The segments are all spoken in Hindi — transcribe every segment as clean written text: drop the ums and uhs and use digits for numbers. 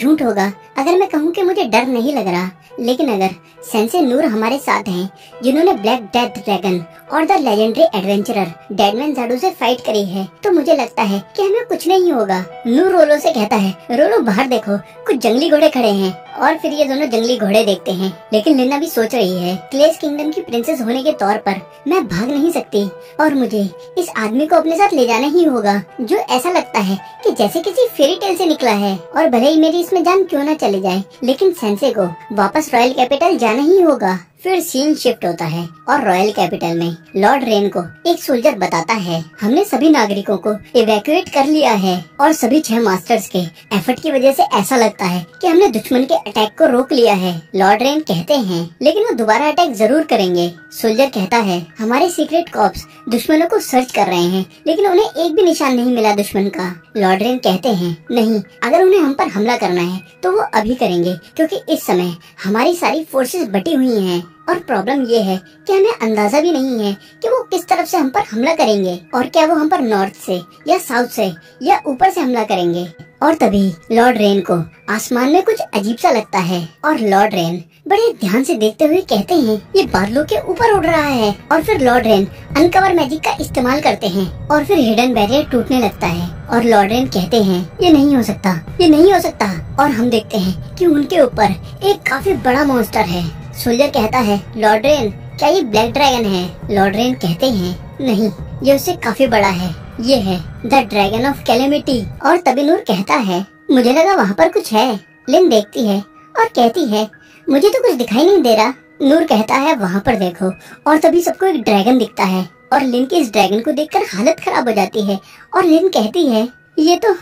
झूठ होगा अगर मैं कहूँ कि मुझे डर नहीं लग रहा, लेकिन अगर सेंसे नूर हमारे साथ हैं, जिन्होंने ब्लैक डेथ ड्रैगन और द लेजेंडरी एडवेंचरर डेडमैन ज़ाडू से फाइट करी है, तो मुझे लगता है कि हमें कुछ नहीं होगा। नूर रोलो से कहता है, रोलो बाहर देखो, कुछ जंगली घोड़े खड़े हैं। और फिर ये दोनों जंगली घोड़े देखते हैं, लेकिन लिना भी सोच रही है, क्लेस किंगडम की प्रिंसेस होने के तौर पर मैं भाग नहीं सकती और मुझे इस आदमी को अपने साथ ले जाना ही होगा, जो ऐसा लगता है कि जैसे किसी फेरी टेल से निकला है। और भले ही मेरी इसमें जान क्यों न चली जाए, लेकिन सेंसे को वापस रॉयल कैपिटल जाना ही होगा। फिर सीन शिफ्ट होता है और रॉयल कैपिटल में लॉर्ड रेन को एक सोल्जर बताता है, हमने सभी नागरिकों को इवैक्यूएट कर लिया है और सभी 6 मास्टर्स के एफर्ट की वजह से ऐसा लगता है कि हमने दुश्मन के अटैक को रोक लिया है। लॉर्ड रेन कहते हैं, लेकिन वो दोबारा अटैक जरूर करेंगे। सोल्जर कहता है, हमारे सीक्रेट कॉप्स दुश्मनों को सर्च कर रहे हैं, लेकिन उन्हें एक भी निशान नहीं मिला दुश्मन का। लॉर्ड रेन कहते हैं, नहीं, अगर उन्हें हम पर हमला करना है तो वो अभी करेंगे, क्योंकि इस समय हमारी सारी फोर्सेस बटी हुई हैं और प्रॉब्लम ये है कि हमें अंदाजा भी नहीं है कि वो किस तरफ से हम पर हमला करेंगे, और क्या वो हम पर नॉर्थ से या साउथ से या ऊपर से हमला करेंगे। और तभी लॉर्ड रेन को आसमान में कुछ अजीब सा लगता है और लॉर्ड रेन बड़े ध्यान से देखते हुए कहते हैं, ये बादलों के ऊपर उड़ रहा है। और फिर लॉर्ड रेन अनकवर मैजिक का इस्तेमाल करते हैं और फिर हिडन बैरियर टूटने लगता है और लॉर्ड रेन कहते हैं, ये नहीं हो सकता, ये नहीं हो सकता। और हम देखते हैं कि उनके ऊपर एक काफी बड़ा मॉन्स्टर है। सोल्जर कहता है, लॉर्ड रेन, क्या ये ब्लैक ड्रैगन है? लॉर्ड रेन कहते हैं, नहीं, ये उससे काफी बड़ा है, ये है द ड्रैगन ऑफ कैलेमिटी। और तभी नूर कहता है, मुझे लगा वहाँ पर कुछ है। लिन देखती है और कहती है, मुझे तो कुछ दिखाई नहीं दे रहा। नूर कहता है, वहाँ पर देखो। और तभी सबको एक ड्रैगन दिखता है और लिन की इस ड्रैगन को देखकर हालत खराब हो जाती है और लिन कहती है, ये तो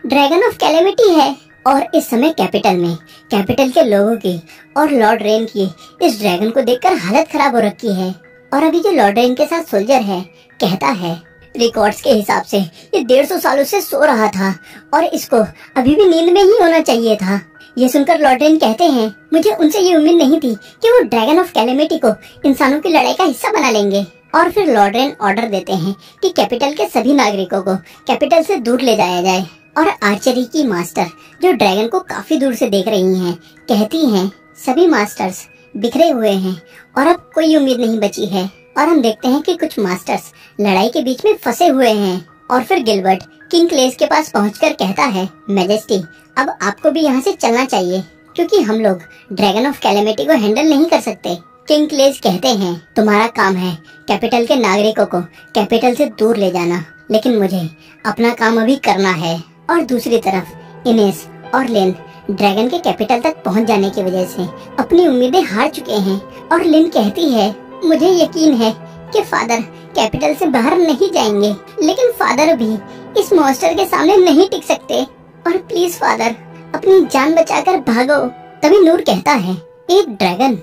ड्रैगन ऑफ कैलेमिटी है। और इस समय कैपिटल के लोगों की और लॉर्ड रेन की इस ड्रैगन को देखकर हालत खराब हो रखी है। और अभी जो लॉर्ड रेन के साथ सोल्जर है, कहता है, रिकॉर्ड्स के हिसाब से ये 150 सालों से सो रहा था और इसको अभी भी नींद में ही होना चाहिए था। ये सुनकर लॉर्ड रेन कहते हैं, मुझे उनसे ये उम्मीद नहीं थी कि वो ड्रैगन ऑफ कैलेमिटी को इंसानों की लड़ाई का हिस्सा बना लेंगे। और फिर लॉर्ड रेन ऑर्डर देते हैं कि कैपिटल के सभी नागरिकों को कैपिटल से दूर ले जाया जाए। और आर्चरी की मास्टर, जो ड्रैगन को काफी दूर से देख रही हैं, कहती हैं, सभी मास्टर्स बिखरे हुए हैं और अब कोई उम्मीद नहीं बची है। और हम देखते हैं कि कुछ मास्टर्स लड़ाई के बीच में फंसे हुए हैं। और फिर गिलबर्ट किंग क्लेस के पास पहुंचकर कहता है, मैजेस्टी, अब आपको भी यहाँ से चलना चाहिए, क्योंकि हम लोग ड्रैगन ऑफ कैलेमिटी को हैंडल नहीं कर सकते। किंग क्लेस कहते हैं, तुम्हारा काम है कैपिटल के नागरिकों को कैपिटल से दूर ले जाना, लेकिन मुझे अपना काम अभी करना है। और दूसरी तरफ इनेस और लिन ड्रैगन के कैपिटल तक पहुंच जाने की वजह से अपनी उम्मीदें हार चुके हैं। और लिन कहती है, मुझे यकीन है कि फादर कैपिटल से बाहर नहीं जाएंगे, लेकिन फादर भी इस मॉन्स्टर के सामने नहीं टिक सकते, और प्लीज फादर, अपनी जान बचाकर भागो। तभी नूर कहता है, एक ड्रैगन,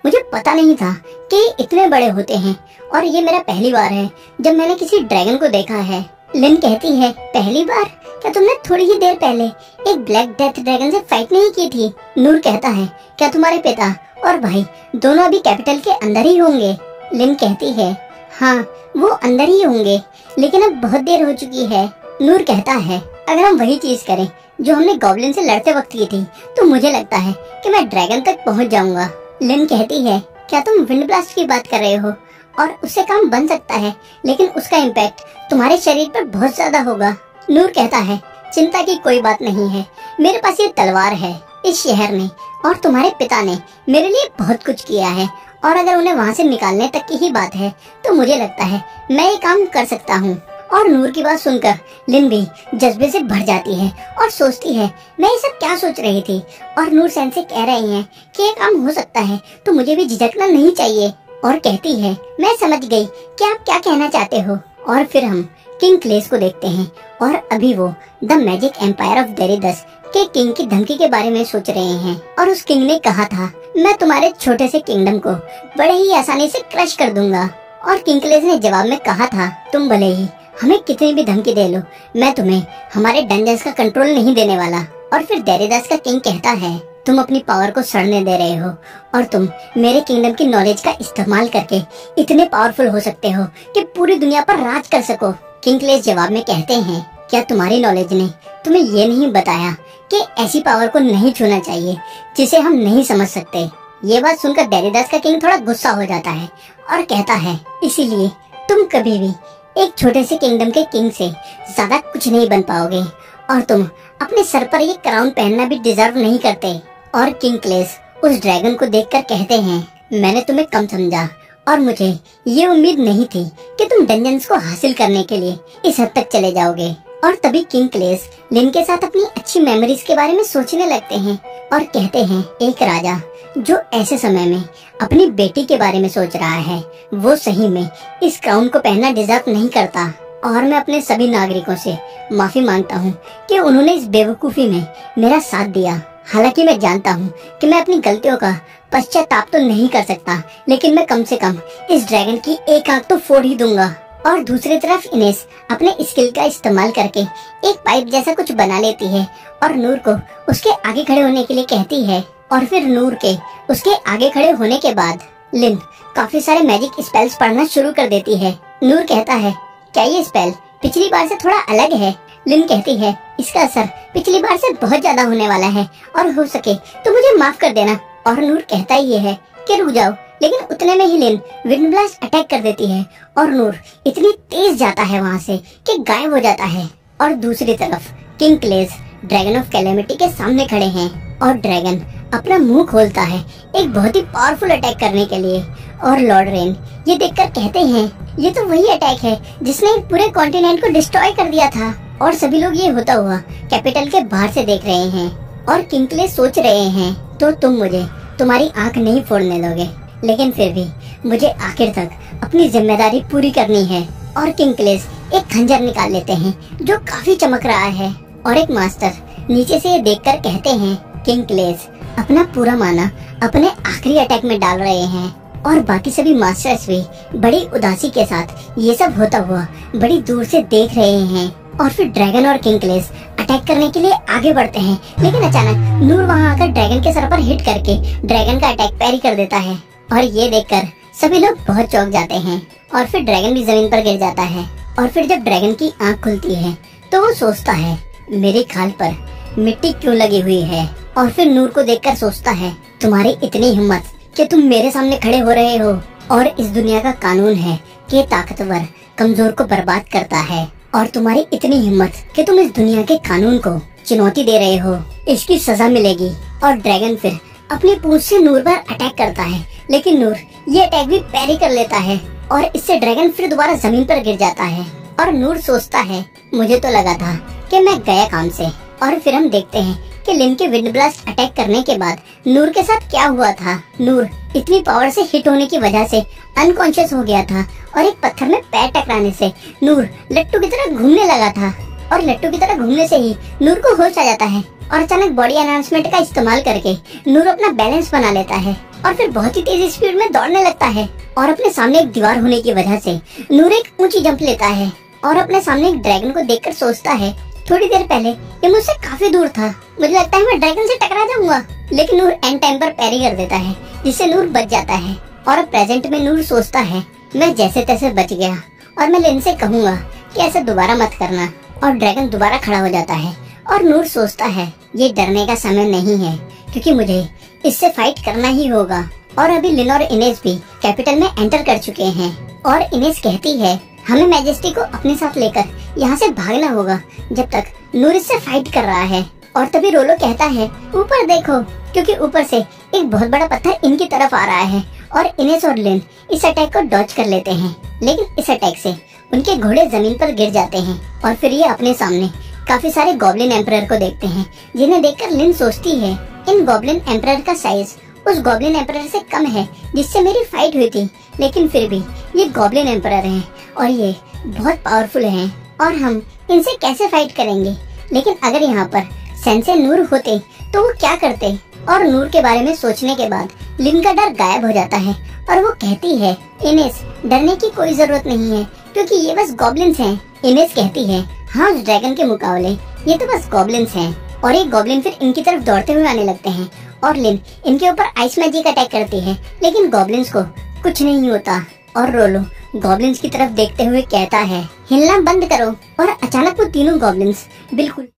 मुझे पता नहीं था कि इतने बड़े होते हैं और ये मेरा पहली बार है जब मैंने किसी ड्रैगन को देखा है। लिन कहती है, पहली बार? क्या तुमने थोड़ी ही देर पहले एक ब्लैक डेथ ड्रैगन से फाइट नहीं की थी? नूर कहता है, क्या तुम्हारे पिता और भाई दोनों अभी कैपिटल के अंदर ही होंगे? लिन कहती है, हाँ, वो अंदर ही होंगे, लेकिन अब बहुत देर हो चुकी है। नूर कहता है, अगर हम वही चीज करें जो हमने गॉब्लिन से लड़ते वक्त की थी, तो मुझे लगता है कि मैं ड्रैगन तक पहुंच जाऊंगा। लिन कहती है, क्या तुम विंड ब्लास्ट की बात कर रहे हो? और उससे काम बन सकता है, लेकिन उसका इम्पैक्ट तुम्हारे शरीर पर बहुत ज्यादा होगा। नूर कहता है, चिंता की कोई बात नहीं है, मेरे पास ये तलवार है। इस शहर ने और तुम्हारे पिता ने मेरे लिए बहुत कुछ किया है, और अगर उन्हें वहाँ से निकालने तक की ही बात है, तो मुझे लगता है मैं ये काम कर सकता हूँ। और नूर की बात सुनकर लिन भी जज्बे से भर जाती है और सोचती है, मैं ये सब क्या सोच रही थी। और नूर सेन से कह रही है कि ये काम हो सकता है, तो मुझे भी झिझकना नहीं चाहिए। और कहती है, मैं समझ गई कि आप क्या कहना चाहते हो। और फिर हम किंग क्लेस को देखते हैं और अभी वो द मैजिक एम्पायर ऑफ डेरिदस के किंग की धमकी के बारे में सोच रहे हैं। और उस किंग ने कहा था, मैं तुम्हारे छोटे से किंगडम को बड़े ही आसानी से क्रश कर दूंगा। और किंग क्लेस ने जवाब में कहा था, तुम भले ही हमें कितनी भी धमकी दे लो, मैं तुम्हें हमारे डंजन्स का कंट्रोल नहीं देने वाला। और फिर डेरिदस का किंग कहता है, तुम अपनी पावर को सड़ने दे रहे हो और तुम मेरे किंगडम की नॉलेज का इस्तेमाल करके इतने पावरफुल हो सकते हो कि पूरी दुनिया पर राज कर सको। किंग क्लेस जवाब में कहते हैं, क्या तुम्हारी नॉलेज ने तुम्हें ये नहीं बताया कि ऐसी पावर को नहीं छूना चाहिए जिसे हम नहीं समझ सकते? ये बात सुनकर डेरिडास का किंग थोड़ा गुस्सा हो जाता है और कहता है, इसीलिए तुम कभी भी एक छोटे से किंगडम के किंग से ज्यादा कुछ नहीं बन पाओगे और तुम अपने सर पर ये क्राउन पहनना भी डिजर्व नहीं करते। और किंग क्लेस उस ड्रैगन को देखकर कहते हैं, मैंने तुम्हें कम समझा और मुझे ये उम्मीद नहीं थी कि तुम डंजन्स को हासिल करने के लिए इस हद तक चले जाओगे। और तभी किंग क्लेस लिन के साथ अपनी अच्छी मेमोरीज के बारे में सोचने लगते हैं और कहते हैं, एक राजा जो ऐसे समय में अपनी बेटी के बारे में सोच रहा है वो सही में इस क्राउन को पहनना डिजर्व नहीं करता। और मैं अपने सभी नागरिकों से माफी मांगता हूँ कि उन्होंने इस बेवकूफी में मेरा साथ दिया। हालांकि मैं जानता हूँ कि मैं अपनी गलतियों का पश्चाताप तो नहीं कर सकता, लेकिन मैं कम से कम इस ड्रैगन की एक आंख तो फोड़ ही दूंगा। और दूसरी तरफ इनेस अपने स्किल का इस्तेमाल करके एक पाइप जैसा कुछ बना लेती है और नूर को उसके आगे खड़े होने के लिए कहती है। और फिर नूर के उसके आगे खड़े होने के बाद लिन काफी सारे मैजिक स्पेल्स पढ़ना शुरू कर देती है। नूर कहता है, क्या ये स्पेल पिछली बार से थोड़ा अलग है? लिन कहती है, इसका असर पिछली बार से बहुत ज्यादा होने वाला है और हो सके तो मुझे माफ कर देना। और नूर कहता ही है कि रुक जाओ, लेकिन उतने में ही लिन विंड ब्लास्ट अटैक कर देती है और नूर इतनी तेज जाता है वहाँ से कि गायब हो जाता है। और दूसरी तरफ किंग क्लेस ड्रैगन ऑफ कैलेमिटी के सामने खड़े हैं और ड्रैगन अपना मुंह खोलता है एक बहुत ही पावरफुल अटैक करने के लिए। और लॉर्ड रेन ये देखकर कहते हैं, ये तो वही अटैक है जिसने पूरे कॉन्टिनेंट को डिस्ट्रॉय कर दिया था। और सभी लोग ये होता हुआ कैपिटल के बाहर से देख रहे हैं और किंग क्लेस सोच रहे हैं, तो तुम मुझे तुम्हारी आंख नहीं फोड़ने दोगे, लेकिन फिर भी मुझे आखिर तक अपनी जिम्मेदारी पूरी करनी है। और किंग क्लेस एक खंजर निकाल लेते हैं जो काफी चमक रहा है और एक मास्टर नीचे से ये देखकर कहते हैं, किंग क्लेस अपना पूरा माना अपने आखिरी अटैक में डाल रहे हैं। और बाकी सभी मास्टर्स भी बड़ी उदासी के साथ ये सब होता हुआ बड़ी दूर से देख रहे हैं। और फिर ड्रैगन और किंग क्लेस अटैक करने के लिए आगे बढ़ते हैं, लेकिन अचानक नूर वहाँ आकर ड्रैगन के सर पर हिट करके ड्रैगन का अटैक पैरी कर देता है। और ये देखकर सभी लोग बहुत चौंक जाते हैं और फिर ड्रैगन भी जमीन पर गिर जाता है। और फिर जब ड्रैगन की आंख खुलती है तो वो सोचता है, मेरी खाल पर मिट्टी क्यों लगी हुई है? और फिर नूर को देखकर सोचता है, तुम्हारी इतनी हिम्मत कि तुम मेरे सामने खड़े हो रहे हो। और इस दुनिया का कानून है कि ताकतवर कमजोर को बर्बाद करता है, और तुम्हारी इतनी हिम्मत कि तुम इस दुनिया के कानून को चुनौती दे रहे हो, इसकी सजा मिलेगी। और ड्रैगन फिर अपनी पूंछ से नूर पर अटैक करता है, लेकिन नूर ये अटैक भी पैरी कर लेता है और इससे ड्रैगन फिर दोबारा जमीन पर गिर जाता है। और नूर सोचता है, मुझे तो लगा था कि मैं गया काम से। और फिर हम देखते हैं कि लिन के विंड ब्लास्ट अटैक करने के बाद नूर के साथ क्या हुआ था। नूर इतनी पावर से हिट होने की वजह से अनकॉन्शियस हो गया था और एक पत्थर में पैर टकराने से नूर लट्टू की तरह घूमने लगा था। और लट्टू की तरह घूमने से ही नूर को होश आ जाता है और अचानक बॉडी एनहांसमेंट का इस्तेमाल करके नूर अपना बैलेंस बना लेता है और फिर बहुत ही तेज स्पीड में दौड़ने लगता है। और अपने सामने एक दीवार होने की वजह से नूर एक ऊंची जंप लेता है और अपने सामने एक ड्रैगन को देखकर सोचता है, थोड़ी देर पहले ये मुझसे काफी दूर था, मुझे लगता है मैं ड्रैगन से टकरा जाऊंगा। लेकिन नूर एंड टाइम पर पैरी कर देता है जिससे नूर बच जाता है। और अब प्रेजेंट में नूर सोचता है, मैं जैसे तैसे बच गया और मैं लिन से कहूंगा कि ऐसा दोबारा मत करना। और ड्रैगन दोबारा खड़ा हो जाता है और नूर सोचता है, ये डरने का समय नहीं है क्योंकि मुझे इससे फाइट करना ही होगा। और अभी लिन और इनेस भी कैपिटल में एंटर कर चुके हैं और इनेस कहती है, हमें मैजेस्टी को अपने साथ लेकर यहाँ से भागना होगा जब तक नूर इससे फाइट कर रहा है। और तभी रोलो कहता है, ऊपर देखो, क्योंकि ऊपर से एक बहुत बड़ा पत्थर इनकी तरफ आ रहा है। और इनेस और लिन इस अटैक को डॉज कर लेते हैं, लेकिन इस अटैक से उनके घोड़े जमीन पर गिर जाते हैं। और फिर ये अपने सामने काफी सारे गॉब्लिन एम्परर को देखते हैं, जिन्हें देखकर लिन सोचती है, इन गॉब्लिन एम्परर का साइज उस गॉब्लिन एम्परर से कम है जिससे मेरी फाइट हुई थी, लेकिन फिर भी ये गॉब्लिन एम्परर हैं और ये बहुत पावरफुल हैं और हम इनसे कैसे फाइट करेंगे। लेकिन अगर यहाँ पर सेंसे नूर होते तो वो क्या करते? और नूर के बारे में सोचने के बाद लिन का डर गायब हो जाता है और वो कहती है, इनेस डरने की कोई जरूरत नहीं है क्योंकि ये बस गॉब्लिन्स हैं। इनेस कहती है, हाँ, उस ड्रैगन के मुकाबले ये तो बस गॉब्लिन्स हैं। और एक गॉब्लिन फिर इनकी तरफ दौड़ते हुए आने लगते हैं और लिन इनके ऊपर आइस मैजिक अटैक करती है, लेकिन गॉब्लिन्स को कुछ नहीं होता। और रोलो गॉब्लिन्स की तरफ देखते हुए कहता है, हिलना बंद करो। और अचानक वो तीनों गॉब्लिन्स बिल्कुल